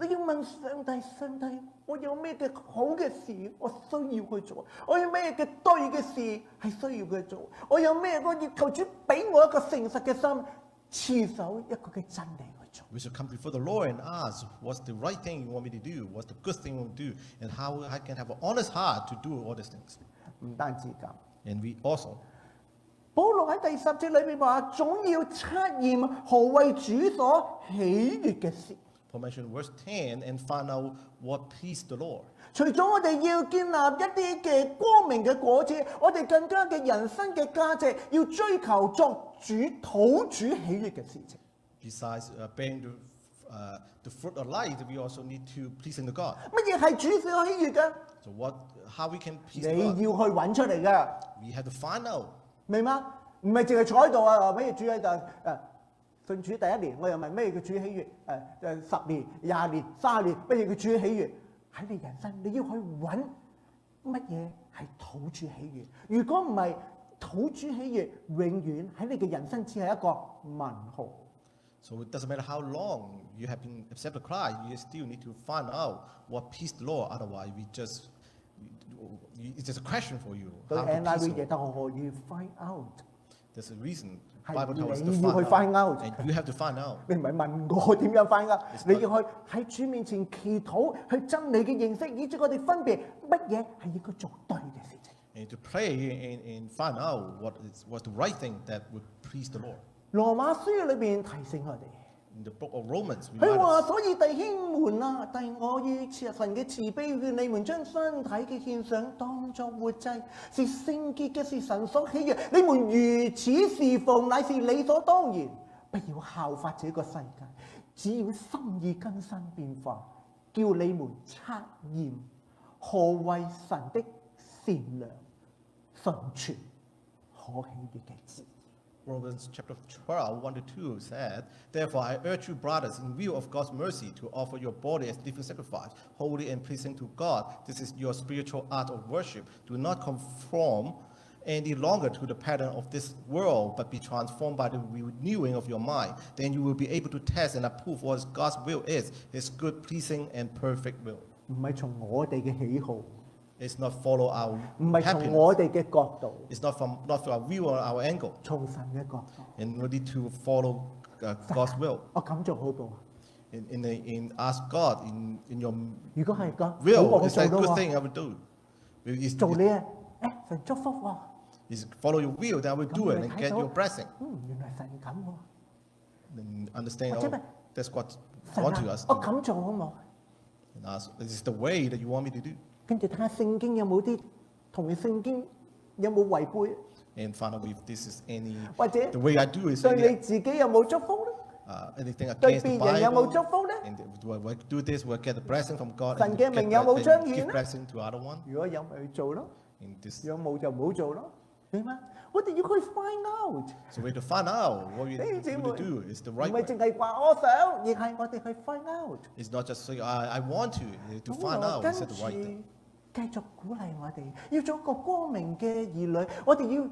S1: 要問上帝，上帝，我有咩嘅好嘅事我需要去做？我有咩嘅對嘅事係需要去做？我有咩我要求主俾我一個誠實嘅心，持守一個嘅真理去做。
S2: we should come before the Lord and ask, what's the right thing you want me to do? What's the good thing you want to do? And how I can have an honest heart to do all these things.
S1: 唔單止咁。
S2: And we also,
S1: 保羅喺第10節裏面話，總要測驗何為主所喜悅嘅事。
S2: Paul mentioned verse 10 and find out what pleased the Lord.
S1: 除咗我哋要建立一啲嘅光明嘅果子，我哋更加嘅人生嘅價值要追求作主討主喜悅嘅事情。
S2: Besides bearing the fruit of light, we also need to pleasing the God.
S1: 乜嘢係主所喜悅嘅？
S2: So how we can please
S1: 你
S2: God?
S1: 要去揾出嚟嘅，
S2: We have to find out.
S1: 明嗎？唔係淨係坐喺度啊！譬如主喺度信主第1年，我又問咩叫主喜悅？10年、20年、30年，乜嘢叫主喜悅？喺你人生，你要去揾乜嘢係討主喜悅？如果唔係討主喜悅，永遠喺你嘅人生只係一個問號。
S2: So it doesn't matter how long you have been accepted Christ, you still need to find out what pleased the Lord. Otherwise, it's just a question for you.
S1: 對
S2: How to
S1: NIV
S2: please the
S1: 亦
S2: Lord.
S1: 得我要 find out，
S2: There's a reason.
S1: 係
S2: Bible tells us to
S1: 你要去
S2: find
S1: find
S2: out.
S1: out。
S2: And you have to find out.
S1: 你唔係問我點樣 find out，
S2: It's
S1: 你要去喺主面前祈禱，去真理嘅認識，以至我哋分別乜嘢係應該做對嘅事情。
S2: And to pray and find out what's the right thing that would please the Lord.
S1: 羅馬書裏邊提醒我哋。
S2: In the book of Romans,
S1: 佢
S2: remind
S1: 話：
S2: us,
S1: 所以弟兄們啊，但我以神嘅慈悲勸你們將身體嘅獻上當作活祭，是聖潔嘅，是神所喜悅。你們如此侍奉，乃是理所當然。不要效法這個世界，只要心意更新變化，叫你們測驗何為神的善良、純全、可喜悅嘅旨意。
S2: Romans chapter 12, 1-2 said, "Therefore I urge you, brothers, in view of God's mercy, to offer your body as living sacrifice, holy and pleasing to God. This is your spiritual act of worship. Do not conform any longer to the pattern of this world, but be transformed by the renewing of your mind. Then you will be able to test and approve what God's will is, His good, pleasing, and perfect will."
S1: 唔係從我哋嘅喜好，
S2: It's not follow our
S1: 唔係從我
S2: happiness.
S1: 哋嘅角度，
S2: It's not from our view or our angle.
S1: 從神嘅角度。
S2: And we need to follow God's will.
S1: 我咁做好唔好？
S2: In ask God in your
S1: 如果係個
S2: will,
S1: 我
S2: it's
S1: 做
S2: a
S1: 到
S2: good
S1: 喎，
S2: thing I would do. It's,
S1: 做你啊，神祝福喎。
S2: it's follow your will, then I will do it and get your blessing.
S1: 原來神咁喎。
S2: And understand,
S1: 或者
S2: oh,
S1: 咩？
S2: that's what
S1: 神
S2: God
S1: 啊
S2: to us.
S1: 我咁做好唔好？
S2: And ask, this is the way that you want me to do.
S1: 跟住睇下聖經有冇啲同聖經有冇違背，
S2: And find out if this is any,
S1: 或者
S2: the way I do is
S1: 對你
S2: any,
S1: 自己有冇祝福咧？
S2: anything
S1: 對
S2: against the
S1: 別人有冇祝
S2: Bible.
S1: 福咧？
S2: And we'll do this, we'll get the blessing from God.
S1: 神
S2: And
S1: 嘅
S2: get
S1: 名有冇
S2: and
S1: 彰顯
S2: give
S1: 咧？
S2: blessing to other one.
S1: 如果有咪去做咯，
S2: In this,
S1: 如果冇就唔好做咯，明嗎？我哋要去 find out，
S2: so we have to find out what we
S1: 弟兄姊妹
S2: need to do is the
S1: 唔
S2: right
S1: 係
S2: way.
S1: 淨係話我想，而係我哋去 find out。
S2: It's not just say I want to
S1: 保
S2: find
S1: 羅
S2: out.
S1: 跟
S2: Is
S1: 住
S2: it the right thing?
S1: 繼續鼓勵我哋，要做一個光明嘅兒女。我哋要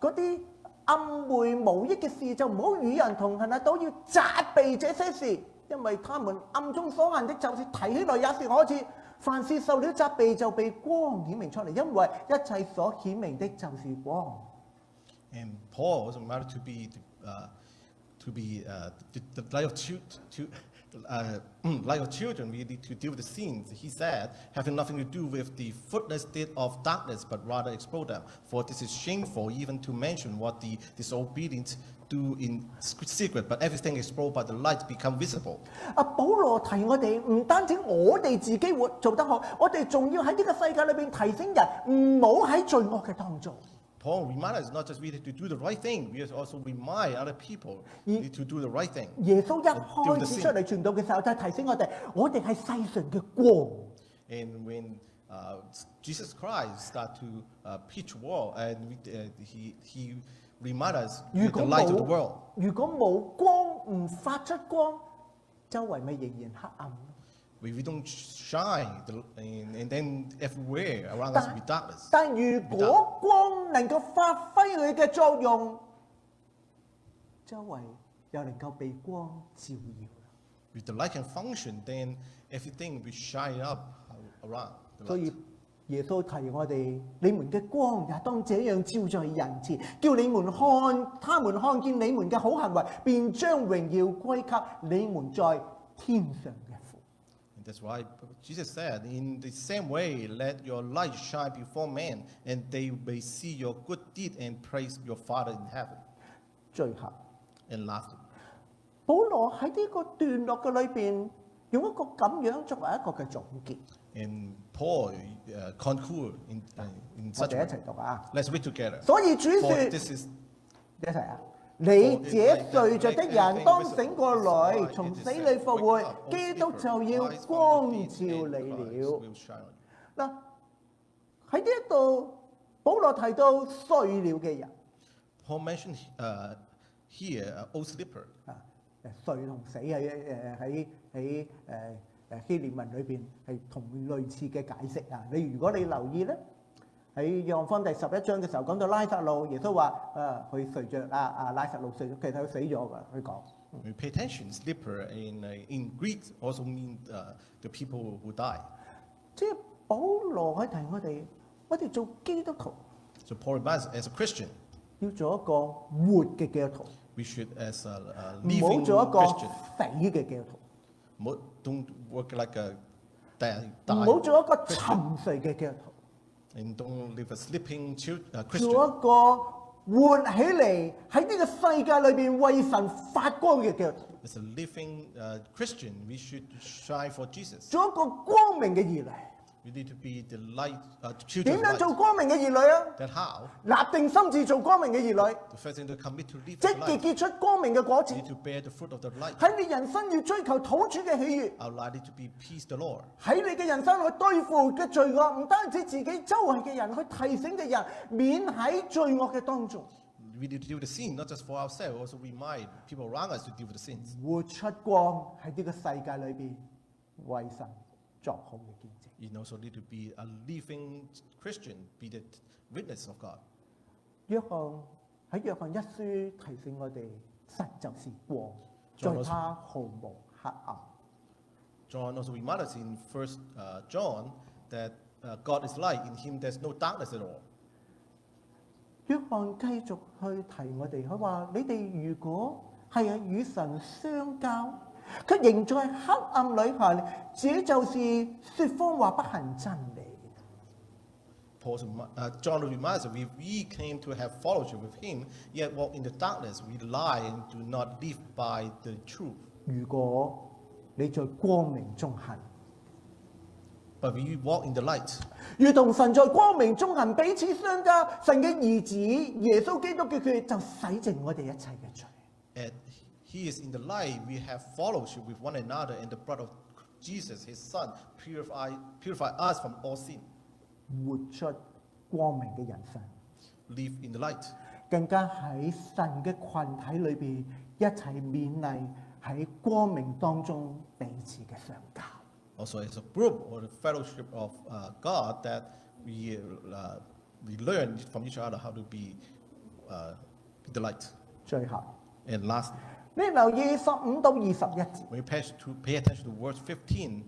S1: 嗰啲暗昧無益嘅事就唔好與人同行啊，都要責備這些事，因為他們暗中所行的，就是提起來也是可恥。凡事受了責備，就被光顯明出嚟，因為一切所顯明的就是光。
S2: And Paul also wanted to be the light of light of children. We need to deal with the sins. He said, having nothing to do with the fruitless deed of darkness, but rather expose them. For this is shameful even to mention what the disobedient do in secret, but everything exposed by the light become visible.
S1: 保羅提我哋，唔單止我哋自己做得好，我哋仲要喺呢個世界裏邊提醒人唔好喺罪惡嘅當中。
S2: Paul reminds us not just we need to do the right thing, we also remind other people need to do the right thing.
S1: 耶穌一開始出嚟傳道嘅時候，就係提醒我哋係世上嘅光。
S2: And when Jesus Christ start to preach the world, and he remind us we're the light of the world.
S1: 如果冇光，唔發出光，周圍咪仍然黑暗。
S2: We don't shine, and then everywhere around us will be darkness.
S1: 但如果光能夠發揮佢嘅作用，周圍又能夠被光照耀。
S2: With the light can function, then everything will shine up around.
S1: 所以耶穌提我哋：你們嘅光也當這樣照在人前，叫他們看見你們嘅好行為，便將榮耀歸給你們在天上嘅父。
S2: That's why Jesus said, in the same way, let your light shine before men, and they may see your good deed and praise your Father in heaven.
S1: 最後，
S2: And lastly,
S1: 保羅喺呢個段落嘅裏邊，用一個咁樣作為一個嘅總結。
S2: and Paul conclude in
S1: 我
S2: such
S1: 哋
S2: a
S1: 一齊讀啊！
S2: Let's read together.
S1: 所以主
S2: For
S1: 説：
S2: this is
S1: 一齊啊！你這睡着的人，當醒過來，從死裏復活，基督就要光照你了。嗱，喺呢一度，保羅提到睡了嘅人。
S2: Paul mentioned here old sleeper.
S1: 睡同死喺希臘文裏邊係同類似嘅解釋啊！如果你留意咧，喺約翰福音第11章嘅時候講到拉撒路，耶穌話佢睡着拉撒路睡咗，其實佢死咗㗎。佢講。
S2: We pay attention. Sleeper in Greek also means the people who die.
S1: 即係保羅喺提我哋做基督徒
S2: So Paul reminds us, as a Christian,
S1: 要做一個活嘅基督徒，
S2: we should, as a
S1: 唔好
S2: living
S1: 做一個
S2: Christian,
S1: 死嘅基督徒，
S2: don't work like a
S1: 唔好
S2: die
S1: 做一個沉睡嘅基督徒，
S2: and don't live a sleeping
S1: 做
S2: Christian.
S1: 一個活起嚟喺呢個世界裏邊為神發光嘅基督徒，
S2: As a living Christian, we should shine for Jesus.
S1: 做一個光明嘅兒女。
S2: We need to be the light, children
S1: 點
S2: of
S1: 樣做
S2: light.
S1: 光明嘅兒女啊？
S2: Then how?
S1: 立定心志做光明嘅兒女，
S2: The first thing to commit to live
S1: 積
S2: the
S1: 極
S2: light.
S1: 結出光明嘅果子
S2: We。need to bear the fruit of the light.
S1: 喺你人生要追求土主嘅喜悅。
S2: Our light need to be peace the Lord.
S1: 喺你嘅人生去對付嘅罪惡，唔單止自己周圍嘅人，去提醒嘅人免喺罪惡嘅當中，
S2: We need to deal with the sin, not just for ourselves, also remind people around us to deal with the sins.
S1: 活出光喺呢個世界裏邊，為神作好嘅見證。
S2: You also need to be a living Christian, be the witness of God.
S1: 約翰一書提醒我哋，神就是光，在
S2: John also-
S1: 他毫無黑暗。
S2: John also reminds us in 1 John that God is light, in him there's no darkness at all.
S1: 約翰繼續去提我哋，佢話：你哋如果係與神相交，卻仍在黑暗裏行，這就是説謊話不行真理。
S2: John reminds us, if we came to have fellowship with him, yet walk in the darkness, we lie and do not live by the truth.
S1: 如果你在光明中行，
S2: But we walk in the light.
S1: 如同神在光明中行，彼此相交，神嘅兒子耶穌基督嘅血就洗淨我哋一切嘅罪。
S2: And He is in the light. We have fellowship with one another, and the blood of Jesus, His Son, purify us from all sin.
S1: 活出光明嘅人生，
S2: Live in the light.
S1: 更加喺神嘅群體裏邊一齊勉勵喺光明當中彼此嘅相交。
S2: Also, as a group or the fellowship of God, that we learn from each other how to be the light.
S1: 最後，
S2: And last,
S1: 你留意15到21節。
S2: when you pay attention to verse 15,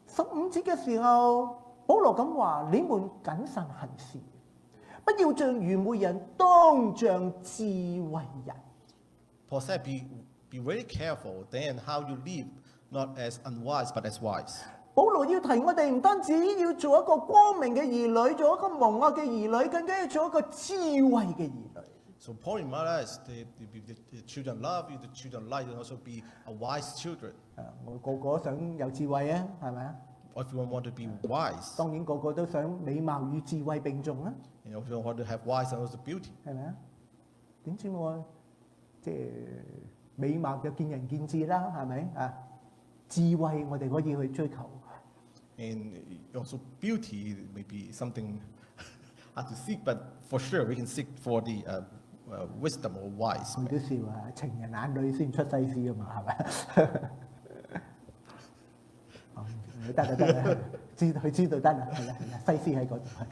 S1: 15節嘅時候，保羅咁話：你們謹慎行事，不要像愚昧人，當像智慧人。
S2: Paul said, be very careful then how you live, not as unwise but as wise.
S1: 保羅要提我哋唔單止要做一個光明嘅兒女，做一個蒙愛嘅兒女，更加要做一個智慧嘅兒女。
S2: So Paul reminds us, the children love you, the children light, and also be a wise children.
S1: 我個個想有智慧啊，係咪啊？
S2: Everyone want to be wise.
S1: 當然個個都想美貌與智慧並重啦，
S2: You know, everyone want to have wise and also beauty.
S1: 係咪啊？點知我即係美貌就見仁見智啦，係咪啊？智慧我哋可以去追求。
S2: And also beauty may be something hard to seek, but for sure we can seek for the wisdom or wise.
S1: 佢都笑啊，情人眼裏先出西施啊嘛，係咪？得啦得啦，佢知道得啦，係啦係啦，西施喺嗰度係。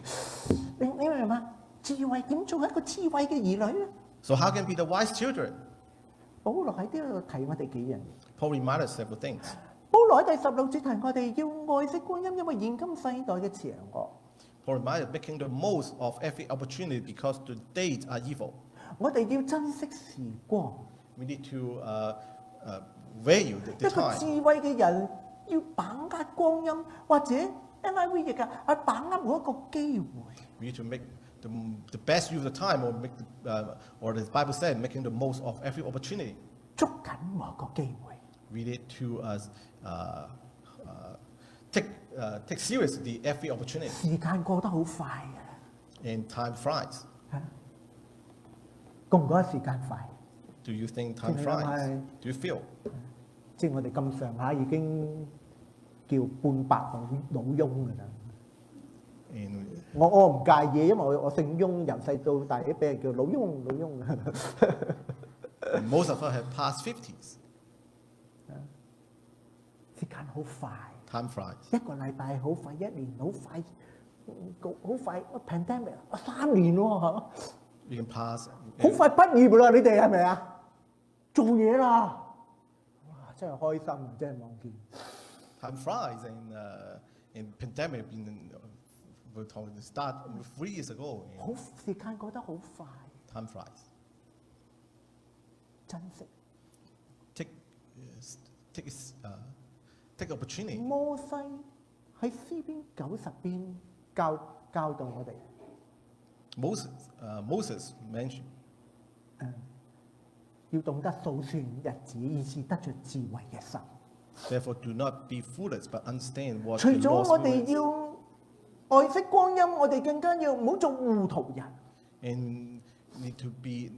S1: 你明唔明嘛？智慧點做一個智慧嘅兒女咧？
S2: So how can be the wise children?
S1: 保羅喺呢度提我哋幾樣嘢。
S2: Paul reminds us several things.
S1: 保羅喺第16節提我哋要愛惜光陰，因為現今世代嘅邪惡。
S2: Paul reminds us making the most of every opportunity because the days are evil.
S1: 我哋要珍惜時光。
S2: We need to value the
S1: 一個
S2: time.
S1: 智慧嘅人要把握光陰，或者 NIV 譯嘅係把握每一個機會。
S2: We need to make the best use of the time, or or the Bible said, making the most of every opportunity.
S1: 捉緊每一個機會。
S2: We need to take seriously every opportunity.
S1: 時間過得好快嘅，
S2: And time flies.
S1: 覺唔覺得時間快？
S2: Do you think time
S1: 你諗
S2: flies?
S1: 下，
S2: Do you feel?
S1: 即係我哋咁上下已經叫半百老翁㗎啦。
S2: And
S1: 我唔介意，因為我姓翁，由細到大都俾人叫老翁老翁。
S2: most of us have passed 50s.
S1: 時間好快，
S2: Time flies.
S1: 一個禮拜好快，一年好快，好快。pandemic 3年喎嚇，
S2: We can pass.
S1: 好快畢業啦！你哋係咪啊？做嘢啦，哇！真係開心啊！真係望見。
S2: Time flies, and pandemic we start 3 years ago.
S1: 好時間過得好快，
S2: Time flies.
S1: 珍惜。
S2: Take opportunity.
S1: 摩西喺詩篇90篇教導我哋，
S2: Moses mentioned
S1: 要懂得數算日子，以致得着智慧嘅心。
S2: Therefore, do not be foolish, but understand what
S1: 除
S2: the
S1: 咗
S2: Lord's
S1: 我哋
S2: will is.
S1: 要愛惜光陰，我哋更加要唔好做糊塗人，
S2: And need to be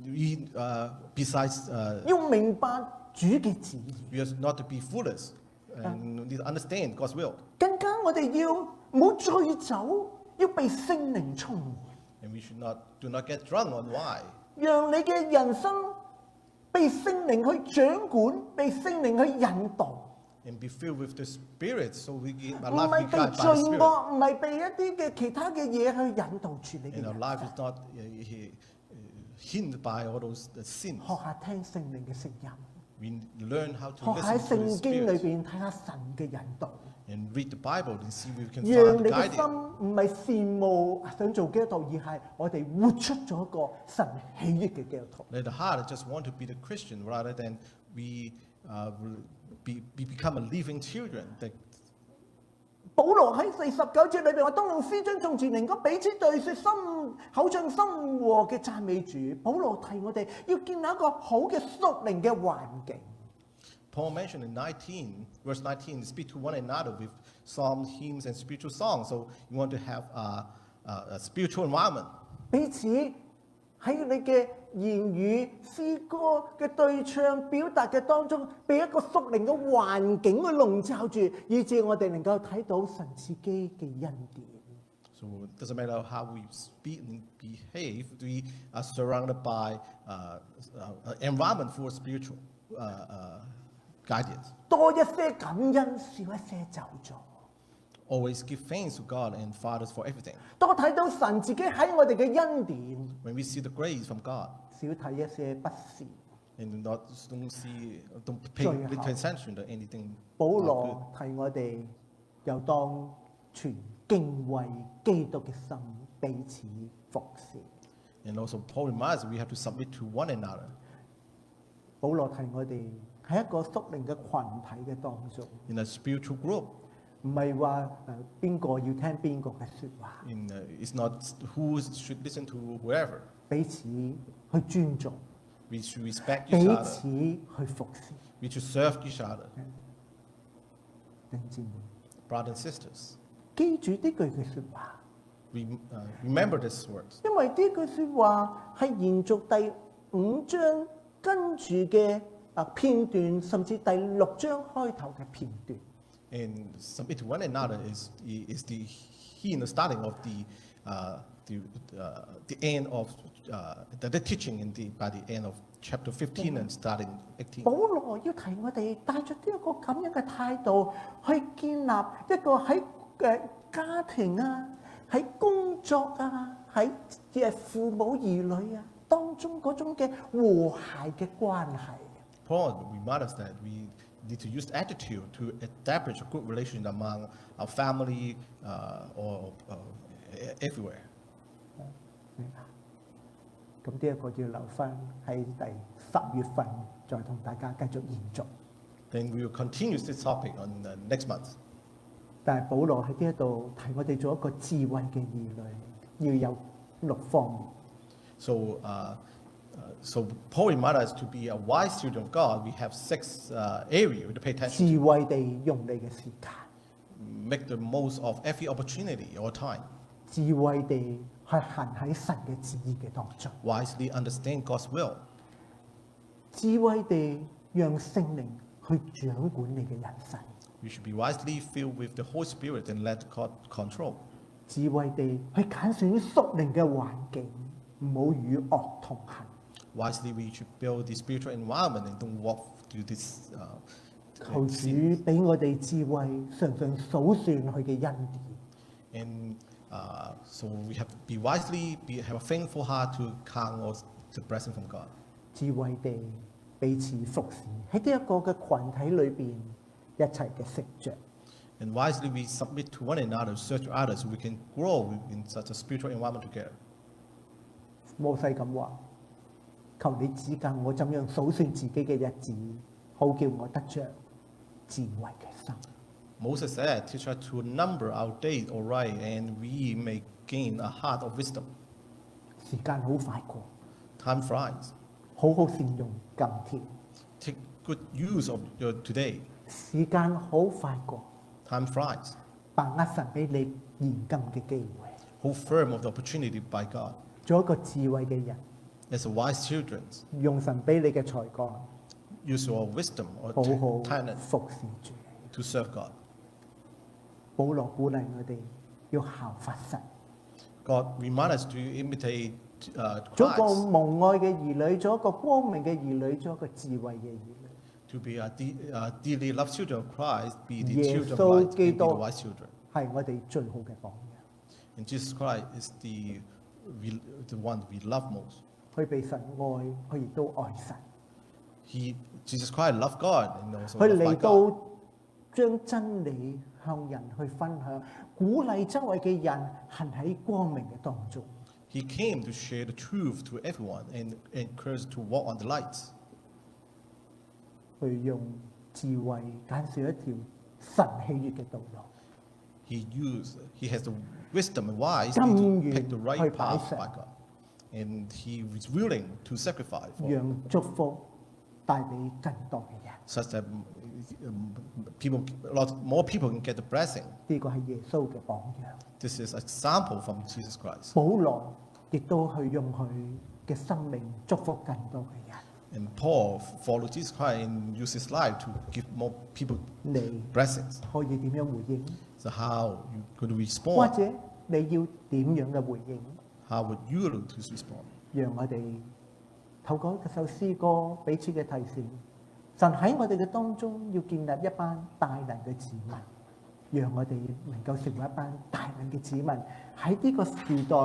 S2: besides
S1: 要明白主嘅旨意。
S2: we are not to be foolish and need to understand God's will.
S1: 更加我哋要唔好醉酒，要被聖靈充滿，
S2: And we do not get drunk on wine.
S1: 讓你嘅人生被聖靈去掌管，被聖靈去引導。
S2: And be filled with the Spirit, so we get our
S1: 唔
S2: life
S1: 係
S2: be
S1: 被
S2: guided
S1: 罪
S2: by the Spirit.
S1: 惡，唔係被一啲嘅其他嘅嘢去引導住你嘅
S2: And our
S1: 人
S2: life
S1: 生
S2: is not hindered by all those sins.
S1: 學下聽聖靈嘅聲音，
S2: We learn how to
S1: 學下喺
S2: listen to the
S1: 聖經裏
S2: Spirit
S1: 邊睇下神嘅引導，
S2: and read the Bible and see if we can
S1: 讓
S2: find
S1: 你嘅
S2: guidance.
S1: 心唔係羨慕想做基督徒，而係我哋活出咗一個神喜悅嘅基督徒。
S2: Let the heart just want to be the Christian rather than we become a living children. That
S1: 保羅喺第19節裏邊話：當用詩章頌詞靈歌彼此對説，口唱心和嘅讚美主。保羅提我哋要建立一個好嘅屬靈嘅環境。
S2: Paul mentioned in verse 19, speak to one another with psalms, hymns, and spiritual songs. So you want to have a spiritual environment.
S1: 彼此喺喺你嘅言語、詩歌嘅對唱、表達嘅當中，被一個屬靈嘅環境去籠罩住，以致我哋能夠睇到神自己嘅恩典。
S2: So it doesn't matter how we speak and behave, we are surrounded by environment for spiritual guidance.
S1: 多一些感恩，少一些咒詛。
S2: Always give thanks to God and fathers for everything.
S1: 多睇到神自己喺我哋嘅恩典，
S2: When we see the grace from God
S1: 少睇一些不是。
S2: and don't pay little attention to anything.
S1: 保羅提我哋又當存敬畏基督嘅心，彼此服侍。
S2: And also Paul reminds us we have to submit to one another.
S1: 保羅提我哋喺一個屬靈嘅群體嘅當中，
S2: In a spiritual group.
S1: 唔係話邊個要聽邊個嘅説話，
S2: It's not who should listen to whoever.
S1: 彼此去尊重，
S2: We should respect
S1: 彼
S2: each
S1: 此
S2: other.
S1: 去服侍。
S2: We should serve each other.
S1: 弟兄姊妹，
S2: Brothers and sisters,
S1: 記住呢句嘅説話，
S2: remember these words.
S1: 因為呢句説話係延續第5章跟住嘅片段，甚至第6章開頭嘅片段。
S2: And submit to one another is the key in the starting of the end of the teaching by the end of chapter 15 and starting 18.
S1: 保羅要提我哋帶着呢一個咁樣嘅態度去建立一個喺家庭啊、喺工作啊、喺父母兒女啊當中嗰種嘅和諧嘅關係。
S2: Paul reminds us that we need to use attitude to establish a good relation among our family or everywhere.
S1: 咁呢一個要留翻喺第10月份再同大家繼續延續。
S2: Then we will continue this topic on next month.
S1: 但係保羅喺呢一度提我哋做一個智慧嘅兒女，要有6方面。
S2: So Paul reminds us to be a wise children of God. We have 6 areas to pay attention
S1: 智慧地用你嘅時間，
S2: to. Make the most of every opportunity or time.
S1: 智慧地去行喺神嘅旨意嘅當中，
S2: Wisely understand God's will.
S1: 智慧地讓聖靈去掌管你嘅人生，
S2: We should be wisely filled with the Holy Spirit and let God control.
S1: 智慧地去揀選屬靈嘅環境，唔好與惡同行。
S2: Wisely, we should build the spiritual environment and don't walk through this.
S1: 求主俾我哋智慧，常常數算佢嘅恩典。
S2: And so we have to be wisely, have a thankful heart to count on the blessing from God.
S1: 智慧地彼此服侍，喺呢一個嘅群體裏邊一齊嘅成長。
S2: And wisely, we submit to one another, search others, so we can grow in such a spiritual environment together.
S1: 摩西咁話：求你指教我怎樣數算自己嘅日子，好叫我得着智慧嘅心。
S2: Moses said, teach us to number our days aright, and we may gain a heart of wisdom.
S1: 時間好快過，
S2: Time flies.
S1: 好好善用今天。
S2: Take good use of your today.
S1: 時間好快過，
S2: Time flies.
S1: 把握神俾你現今嘅機會，
S2: Hold firm of the opportunity by God.
S1: 做一個智慧嘅人，
S2: As a wise children,
S1: 用神俾你嘅才幹，
S2: use your wisdom or
S1: 好好
S2: talent
S1: 服侍主。
S2: to serve God.
S1: 保羅鼓勵我哋要效法神，
S2: God reminds us to imitate
S1: 做一個
S2: Christ,
S1: 蒙愛嘅兒女，做一個光明嘅兒女，做一個智慧嘅兒女。
S2: to be a dearly loved children of Christ, be the
S1: 耶
S2: children of
S1: 穌
S2: light,
S1: 基
S2: and be the
S1: 督
S2: wise children.
S1: 係我哋最好嘅榜樣。
S2: And Jesus Christ is the one we love most.
S1: 佢被神愛，佢亦都愛神。
S2: Jesus Christ loved God and also
S1: 佢
S2: loved
S1: 嚟
S2: by
S1: 到
S2: God.
S1: 將真理向人去分享，鼓勵周圍嘅人行喺光明嘅當中。
S2: He came to share the truth to everyone and encourage to walk on the lights.
S1: 去用智慧揀選一條神喜悅嘅道路，
S2: He has the wisdom and wise
S1: 甘
S2: to
S1: 願
S2: pick the
S1: 去
S2: right
S1: 擺
S2: path
S1: 上
S2: by God. And he was willing to sacrifice for
S1: 讓祝福帶俾更多嘅人。
S2: such that more people can get the blessing.
S1: 呢個係耶穌嘅榜樣。
S2: This is an example from Jesus Christ.
S1: 保羅亦都去用佢嘅生命祝福更多嘅人。
S2: And Paul followed Jesus Christ and used his life to give more people
S1: 你
S2: blessings.
S1: 可以點樣回應？
S2: So how you could
S1: 或
S2: respond?
S1: 者你要點樣嘅回應？
S2: How would you look to respond?
S1: 讓我哋透過一首詩歌彼此嘅提醒，神喺我哋嘅當中要建立一班大能嘅子民，讓我哋能夠成為一班大能嘅子民，喺呢個時代，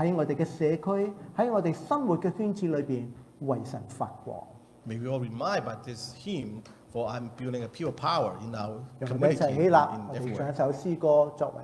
S1: 喺我哋嘅社區，喺我哋生活嘅圈子裏邊為神發光。
S2: May we all remind by this hymn, for I'm building a pure power in our
S1: 讓我哋一齊
S2: community
S1: 起立，
S2: in
S1: 我哋唱
S2: everywhere.
S1: 一首詩歌作為